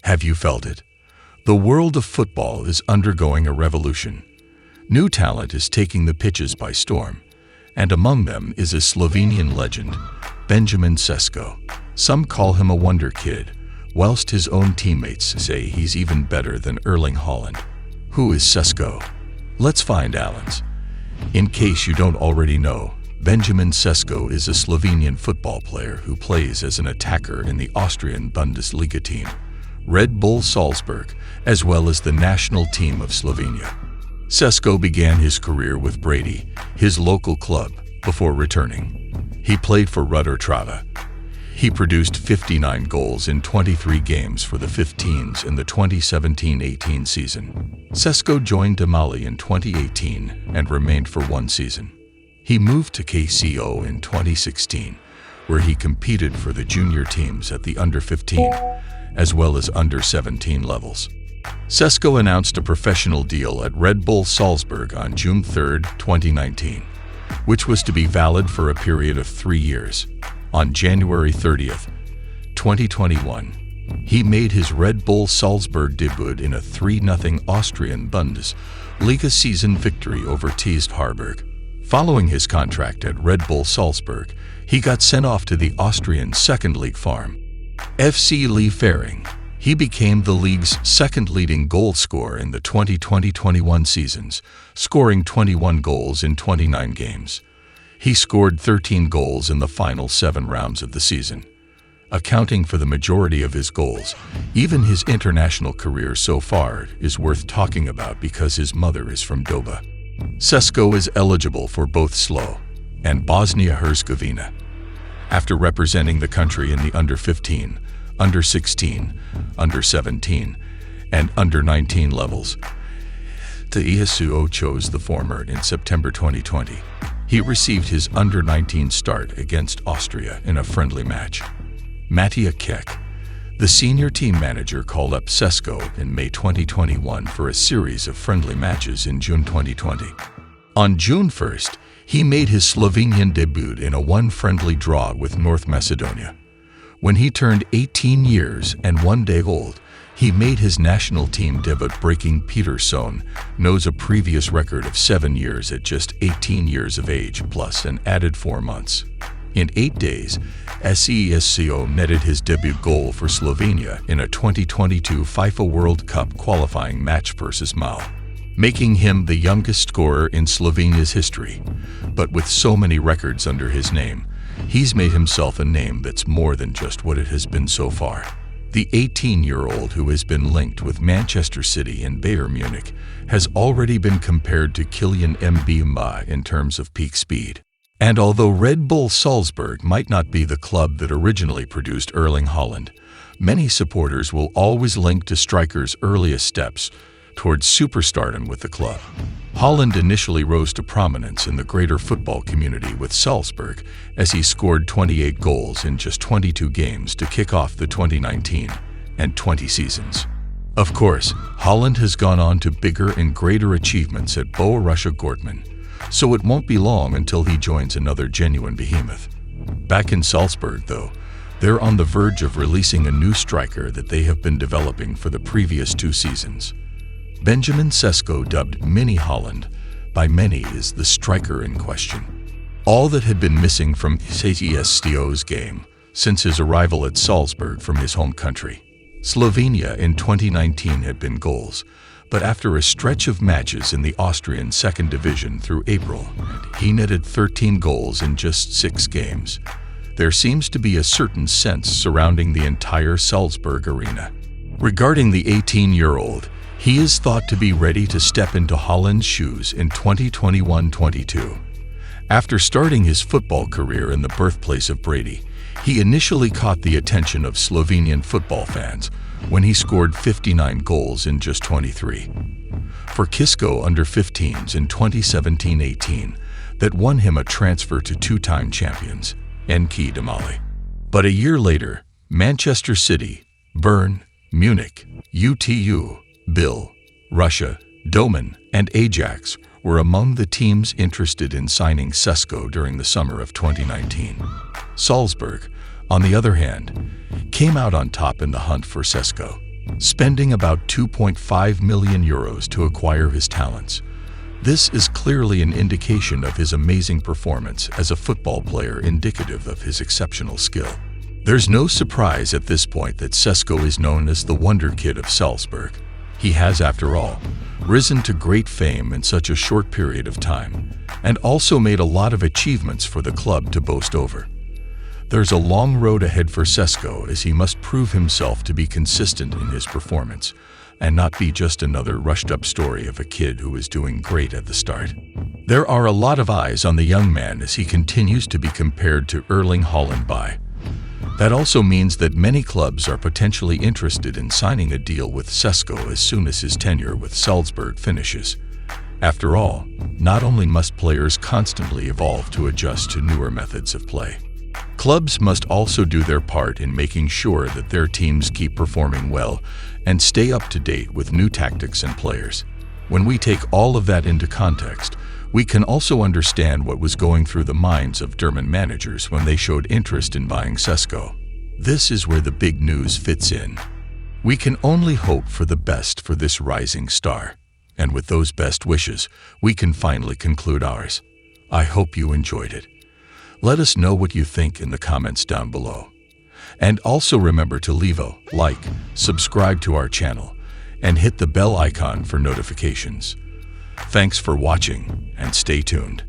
Have you felt it? The world of football is undergoing a revolution. New talent is taking the pitches by storm, and among them is a Slovenian legend, Benjamin Sesko. Some call him a wonderkid, whilst his own teammates say he's even better than Erling Haaland. Who is Sesko? Let's find Alans. In case you don't already know, Benjamin Sesko is a Slovenian football player who plays as an attacker in the Austrian Bundesliga team, Red Bull Salzburg, as well as the national team of Slovenia. Sesko began his career with Brady, his local club, before returning. He played for Rudder Trava. He produced 59 goals in 23 games for the 15s in the 2017-18 season. Sesko joined Demali in 2018 and remained for one season. He moved to KCO in 2016, where he competed for the junior teams at the under-15 as well as under-17 levels. Sesko announced a professional deal at Red Bull Salzburg on June 3, 2019, which was to be valid for a period of 3 years. On January 30, 2021, he made his Red Bull Salzburg debut in a 3-0 Austrian Bundesliga season victory over TSV Harburg. Following his contract at Red Bull Salzburg, he got sent off to the Austrian second league farm, FC Liefering. He became the league's second leading goal scorer in the 2020-21 seasons, scoring 21 goals in 29 games. He scored 13 goals in the final 7 rounds of the season. Accounting for the majority of his goals, even his international career so far is worth talking about because his mother is from Doba. Sesko is eligible for both Slo and Bosnia-Herzegovina. After representing the country in the under-15, under-16, under-17, and under-19 levels, the ESUO chose the former in September 2020. He received his under-19 start against Austria in a friendly match. Matija Kek, the senior team manager, called up Sesko in May 2021 for a series of friendly matches in June 2020. On June 1st, he made his Slovenian debut in a 1 friendly draw with North Macedonia. When he turned 18 years and 1 day old, he made his national team debut, breaking Peter Sohn's previous record of 7 years at just 18 years of age plus an added 4 months. In 8 days, Sesko netted his debut goal for Slovenia in a 2022 FIFA World Cup qualifying match versus Mal, making him the youngest scorer in Slovenia's history. But with so many records under his name, he's made himself a name that's more than just what it has been so far. The 18-year-old, who has been linked with Manchester City and Bayern Munich, has already been compared to Kylian Mbappe in terms of peak speed. And although Red Bull Salzburg might not be the club that originally produced Erling Haaland, many supporters will always link to striker's earliest steps towards superstardom with the club. Haaland initially rose to prominence in the greater football community with Salzburg as he scored 28 goals in just 22 games to kick off the 2019 and 20 seasons. Of course, Haaland has gone on to bigger and greater achievements at Borussia Dortmund, so it won't be long until he joins another genuine behemoth. Back in Salzburg, though, they're on the verge of releasing a new striker that they have been developing for the previous 2 seasons. Benjamin Sesko, dubbed Mini Haaland by many, is the striker in question. All that had been missing from Sesko's game since his arrival at Salzburg from his home country, Slovenia, in 2019 had been goals, but after a stretch of matches in the Austrian second division through April, he netted 13 goals in just 6 games. There seems to be a certain sense surrounding the entire Salzburg arena. Regarding the 18-year-old, he is thought to be ready to step into Haaland's shoes in 2021-22. After starting his football career in the birthplace of Brady, he initially caught the attention of Slovenian football fans when he scored 59 goals in just 23. For KCO under-15s in 2017-18, that won him a transfer to 2-time champions, NK Demali. But a year later, Manchester City, Bern, Munich, UTU, Bill, Russia, Domen, and Ajax were among the teams interested in signing Sesko during the summer of 2019. Salzburg, on the other hand, came out on top in the hunt for Sesko. spending about 2.5 million euros to acquire his talents. This is clearly an indication of his amazing performance as a football player, indicative of his exceptional skill. There's no surprise at this point that Sesko is known as the wonderkid of Salzburg. He has, after all, risen to great fame in such a short period of time, and also made a lot of achievements for the club to boast over. There's a long road ahead for Sesko, as he must prove himself to be consistent in his performance, and not be just another rushed-up story of a kid who is doing great at the start. There are a lot of eyes on the young man as he continues to be compared to Erling Haaland by. That also means that many clubs are potentially interested in signing a deal with Sesko as soon as his tenure with Salzburg finishes. After all, not only must players constantly evolve to adjust to newer methods of play, clubs must also do their part in making sure that their teams keep performing well and stay up to date with new tactics and players. When we take all of that into context, we can also understand what was going through the minds of German managers when they showed interest in buying Sesko. This is where the big news fits in. We can only hope for the best for this rising star. And with those best wishes, we can finally conclude ours. I hope you enjoyed it. Let us know what you think in the comments down below. And also remember to leave a like, subscribe to our channel, and hit the bell icon for notifications. Thanks for watching, and stay tuned.